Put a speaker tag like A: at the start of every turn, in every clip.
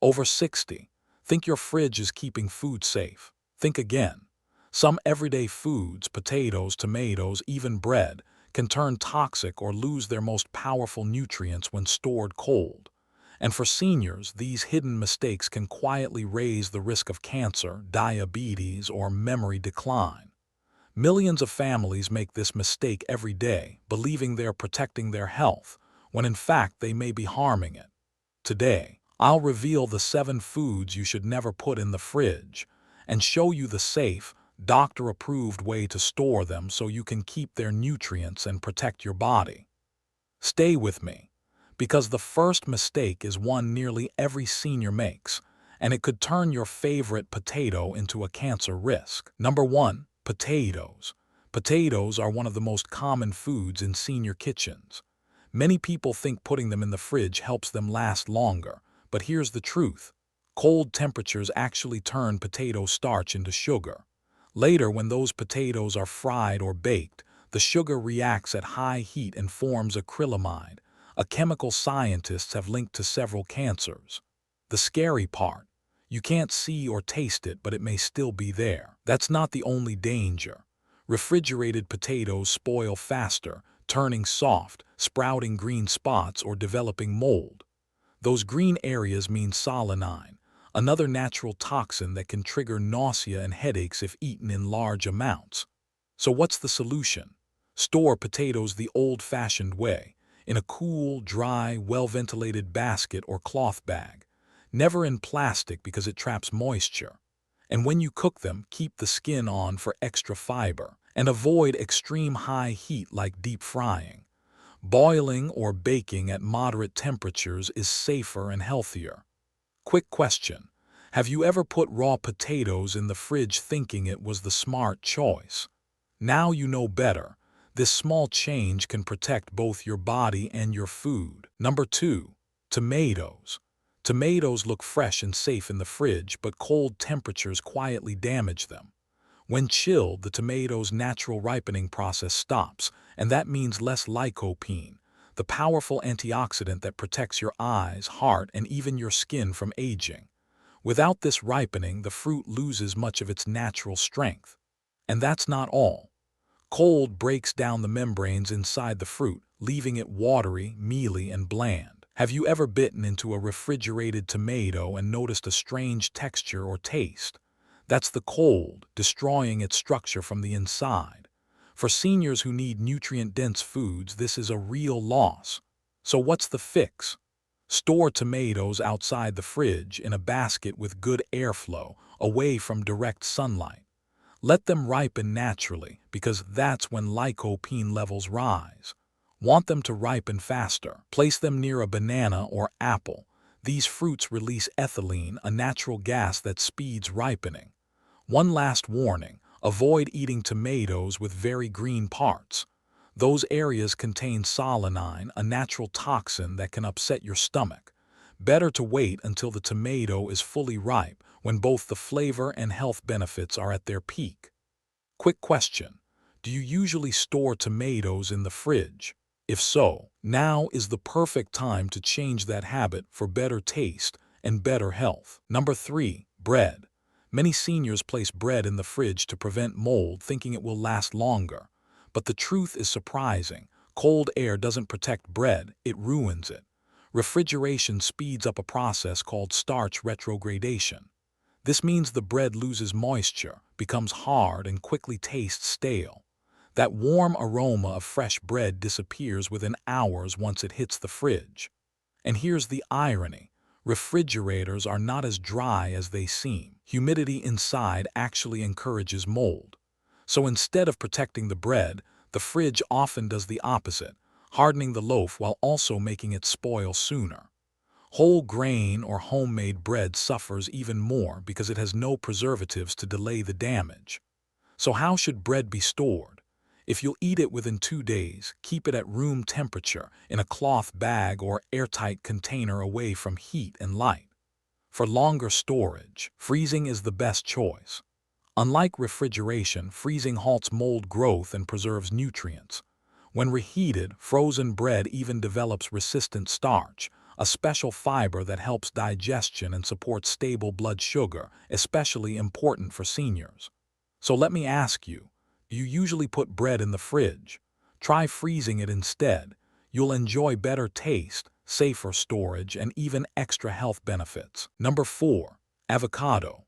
A: Over 60. Think your fridge is keeping food safe. Think again. Some everyday foods, potatoes, tomatoes, even bread, can turn toxic or lose their most powerful nutrients when stored cold. And for seniors, these hidden mistakes can quietly raise the risk of cancer, diabetes, or memory decline. Millions of families make this mistake every day, believing they're protecting their health, when in fact they may be harming it. Today, I'll reveal the 7 foods you should never put in the fridge, and show you the safe, doctor-approved way to store them so you can keep their nutrients and protect your body. Stay with me, because the first mistake is one nearly every senior makes, and it could turn your favorite potato into a cancer risk. Number 1. Potatoes. Potatoes are one of the most common foods in senior kitchens. Many people think putting them in the fridge helps them last longer, but here's the truth. Cold temperatures actually turn potato starch into sugar. Later, when those potatoes are fried or baked, the sugar reacts at high heat and forms acrylamide, a chemical scientists have linked to several cancers. The scary part, you can't see or taste it, but it may still be there. That's not the only danger. Refrigerated potatoes spoil faster, turning soft, sprouting green spots, or developing mold. Those green areas mean solanine, another natural toxin that can trigger nausea and headaches if eaten in large amounts. So what's the solution? Store potatoes the old-fashioned way, in a cool, dry, well-ventilated basket or cloth bag. Never in plastic because it traps moisture. And when you cook them, keep the skin on for extra fiber, and avoid extreme high heat like deep frying. Boiling or baking at moderate temperatures is safer and healthier. Quick question. Have you ever put raw potatoes in the fridge thinking it was the smart choice? Now you know better. This small change can protect both your body and your food. Number 2. Tomatoes. Tomatoes look fresh and safe in the fridge, but cold temperatures quietly damage them. When chilled, the tomato's natural ripening process stops, and that means less lycopene, the powerful antioxidant that protects your eyes, heart, and even your skin from aging. Without this ripening, the fruit loses much of its natural strength. And that's not all. Cold breaks down the membranes inside the fruit, leaving it watery, mealy, and bland. Have you ever bitten into a refrigerated tomato and noticed a strange texture or taste? That's the cold, destroying its structure from the inside. For seniors who need nutrient-dense foods, this is a real loss. So what's the fix? Store tomatoes outside the fridge in a basket with good airflow, away from direct sunlight. Let them ripen naturally, because that's when lycopene levels rise. Want them to ripen faster? Place them near a banana or apple. These fruits release ethylene, a natural gas that speeds ripening. One last warning, avoid eating tomatoes with very green parts. Those areas contain solanine, a natural toxin that can upset your stomach. Better to wait until the tomato is fully ripe, when both the flavor and health benefits are at their peak. Quick question. Do you usually store tomatoes in the fridge? If so, now is the perfect time to change that habit for better taste and better health. Number 3. Bread. Many seniors place bread in the fridge to prevent mold, thinking it will last longer. But the truth is surprising. Cold air doesn't protect bread, it ruins it. Refrigeration speeds up a process called starch retrogradation. This means the bread loses moisture, becomes hard, and quickly tastes stale. That warm aroma of fresh bread disappears within hours once it hits the fridge. And here's the irony. Refrigerators are not as dry as they seem. Humidity inside actually encourages mold. So instead of protecting the bread, the fridge often does the opposite, hardening the loaf while also making it spoil sooner. Whole grain or homemade bread suffers even more because it has no preservatives to delay the damage. So how should bread be stored? If you'll eat it within 2 days, keep it at room temperature in a cloth bag or airtight container away from heat and light. For longer storage, freezing is the best choice. Unlike refrigeration, freezing halts mold growth and preserves nutrients. When reheated, frozen bread even develops resistant starch, a special fiber that helps digestion and supports stable blood sugar, especially important for seniors. So let me ask you, do you usually put bread in the fridge? Try freezing it instead. You'll enjoy better taste, safer storage, and even extra health benefits. Number 4. Avocado.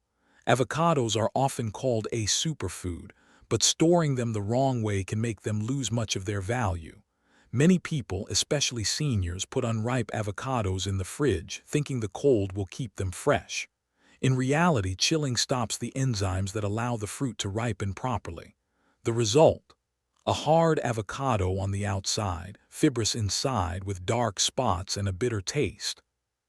A: Avocados are often called a superfood, but storing them the wrong way can make them lose much of their value. Many people, especially seniors, put unripe avocados in the fridge, thinking the cold will keep them fresh. In reality, chilling stops the enzymes that allow the fruit to ripen properly. The result? A hard avocado on the outside, fibrous inside with dark spots and a bitter taste.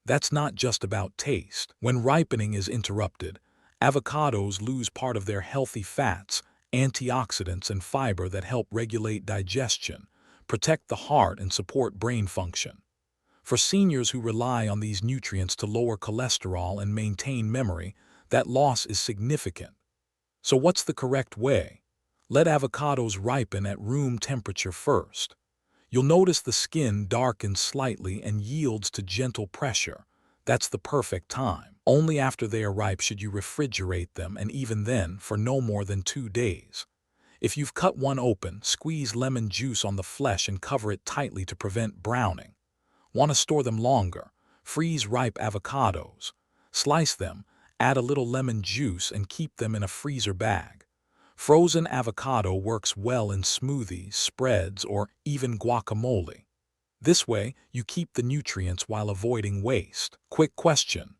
A: That's not just about taste. When ripening is interrupted, avocados lose part of their healthy fats, antioxidants, and fiber that help regulate digestion, protect the heart, and support brain function. For seniors who rely on these nutrients to lower cholesterol and maintain memory, that loss is significant. So what's the correct way? Let avocados ripen at room temperature first. You'll notice the skin darkens slightly and yields to gentle pressure. That's the perfect time. Only after they are ripe should you refrigerate them, and even then, for no more than 2 days. If you've cut one open, squeeze lemon juice on the flesh and cover it tightly to prevent browning. Want to store them longer? Freeze ripe avocados. Slice them, add a little lemon juice, and keep them in a freezer bag. Frozen avocado works well in smoothies, spreads, or even guacamole. This way, you keep the nutrients while avoiding waste. Quick question.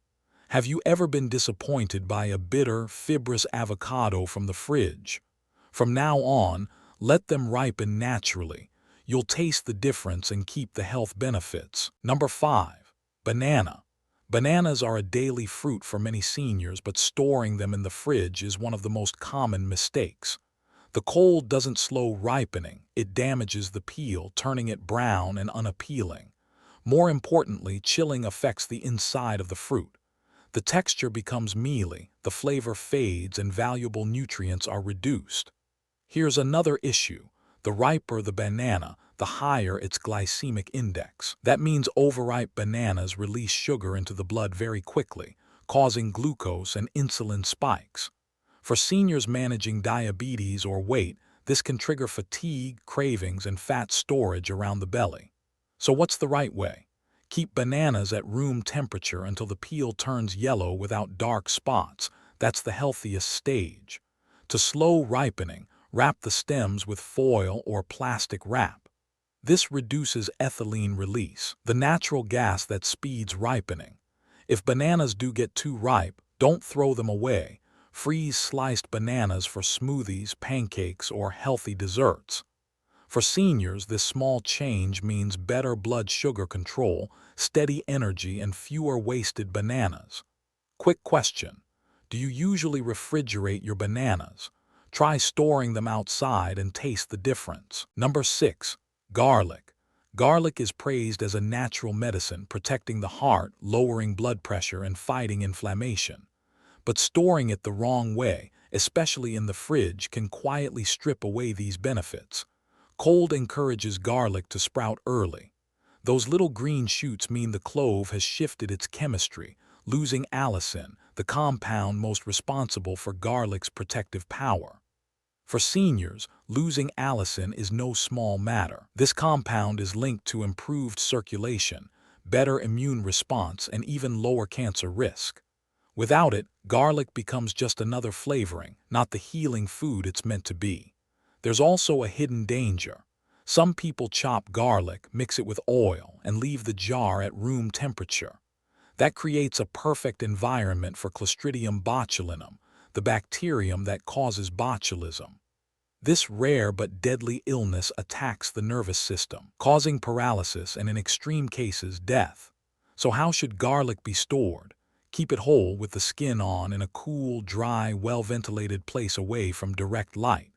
A: Have you ever been disappointed by a bitter, fibrous avocado from the fridge? From now on, let them ripen naturally. You'll taste the difference and keep the health benefits. Number 5. Banana. Bananas are a daily fruit for many seniors, but storing them in the fridge is one of the most common mistakes. The cold doesn't slow ripening, it damages the peel, turning it brown and unappealing. More importantly, chilling affects the inside of the fruit. The texture becomes mealy, the flavor fades, and valuable nutrients are reduced. Here's another issue. The riper the banana, the higher its glycemic index. That means overripe bananas release sugar into the blood very quickly, causing glucose and insulin spikes. For seniors managing diabetes or weight, this can trigger fatigue, cravings, and fat storage around the belly. So what's the right way? Keep bananas at room temperature until the peel turns yellow without dark spots. That's the healthiest stage. To slow ripening, wrap the stems with foil or plastic wrap. This reduces ethylene release, the natural gas that speeds ripening. If bananas do get too ripe, don't throw them away. Freeze sliced bananas for smoothies, pancakes, or healthy desserts. For seniors, this small change means better blood sugar control, steady energy, and fewer wasted bananas. Quick question. Do you usually refrigerate your bananas? Try storing them outside and taste the difference. Number 6. Garlic. Garlic is praised as a natural medicine, protecting the heart, lowering blood pressure, and fighting inflammation. But storing it the wrong way, especially in the fridge, can quietly strip away these benefits. Cold encourages garlic to sprout early. Those little green shoots mean the clove has shifted its chemistry, losing allicin, the compound most responsible for garlic's protective power. For seniors, losing allicin is no small matter. This compound is linked to improved circulation, better immune response, and even lower cancer risk. Without it, garlic becomes just another flavoring, not the healing food it's meant to be. There's also a hidden danger. Some people chop garlic, mix it with oil, and leave the jar at room temperature. That creates a perfect environment for Clostridium botulinum, the bacterium that causes botulism. This rare but deadly illness attacks the nervous system, causing paralysis and in extreme cases death. So how should garlic be stored? Keep it whole with the skin on in a cool, dry, well-ventilated place away from direct light.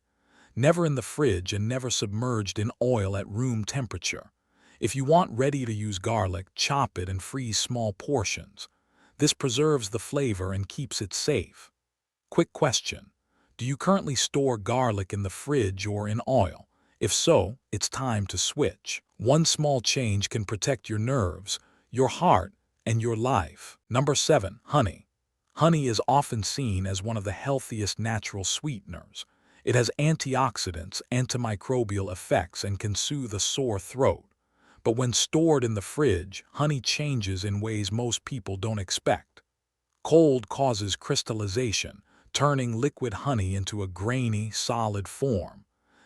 A: Never in the fridge and never submerged in oil at room temperature. If you want ready-to-use garlic, chop it and freeze small portions. This preserves the flavor and keeps it safe. Quick question. Do you currently store garlic in the fridge or in oil? If so, it's time to switch. One small change can protect your nerves. your heart, and your life. Number 7. Honey. Honey is often seen as one of the healthiest natural sweeteners. It has antioxidants, antimicrobial effects, and can soothe a sore throat. But when stored in the fridge, honey changes in ways most people don't expect. Cold causes crystallization, turning liquid honey into a grainy, solid form.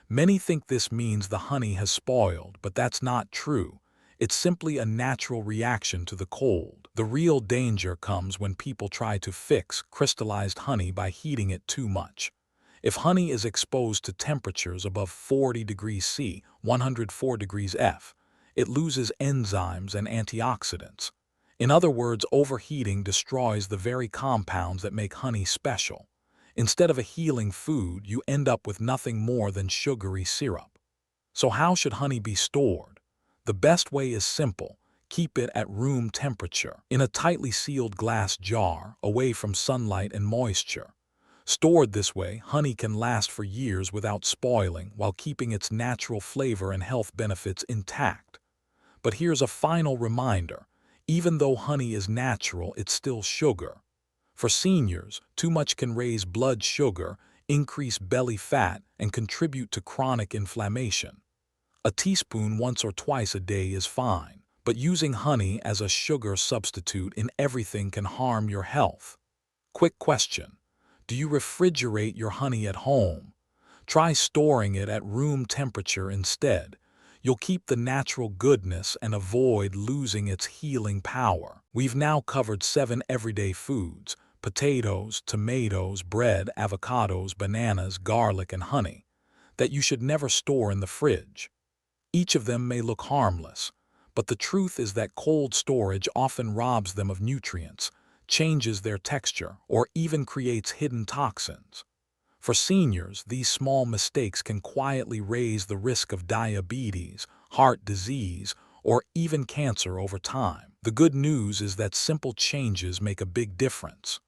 A: Many think this means the honey has spoiled, but that's not true. It's simply a natural reaction to the cold. The real danger comes when people try to fix crystallized honey by heating it too much. If honey is exposed to temperatures above 40 degrees C, 104 degrees F, it loses enzymes and antioxidants. In other words, overheating destroys the very compounds that make honey special. Instead of a healing food, you end up with nothing more than sugary syrup. So how should honey be stored? The best way is simple. Keep it at room temperature, in a tightly sealed glass jar, away from sunlight and moisture. Stored this way, honey can last for years without spoiling while keeping its natural flavor and health benefits intact. But here's a final reminder. Even though honey is natural, it's still sugar. For seniors, too much can raise blood sugar, increase belly fat, and contribute to chronic inflammation. A teaspoon once or twice a day is fine, but using honey as a sugar substitute in everything can harm your health. Quick question: do you refrigerate your honey at home? Try storing it at room temperature instead. You'll keep the natural goodness and avoid losing its healing power. We've now covered 7 everyday foods: potatoes, tomatoes, bread, avocados, bananas, garlic, and honey, that you should never store in the fridge. Each of them may look harmless, but the truth is that cold storage often robs them of nutrients, changes their texture, or even creates hidden toxins. For seniors, these small mistakes can quietly raise the risk of diabetes, heart disease, or even cancer over time. The good news is that simple changes make a big difference.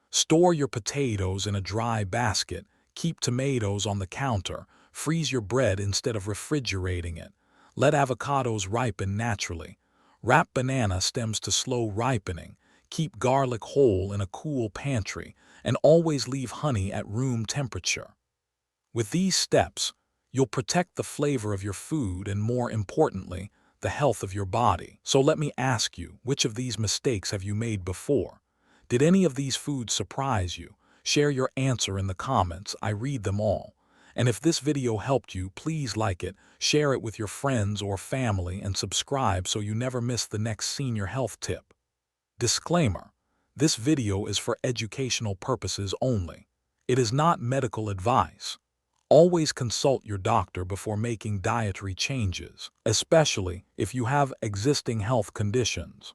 A: Store your potatoes in a dry basket, keep tomatoes on the counter, freeze your bread instead of refrigerating it. Let avocados ripen naturally. Wrap banana stems to slow ripening. Keep garlic whole in a cool pantry, and always leave honey at room temperature. With these steps, you'll protect the flavor of your food and, more importantly, the health of your body. So let me ask you, which of these mistakes have you made before? Did any of these foods surprise you? Share your answer in the comments. I read them all. And if this video helped you, please like it, share it with your friends or family, and subscribe so you never miss the next senior health tip. Disclaimer: this video is for educational purposes only. It is not medical advice. Always consult your doctor before making dietary changes, especially if you have existing health conditions.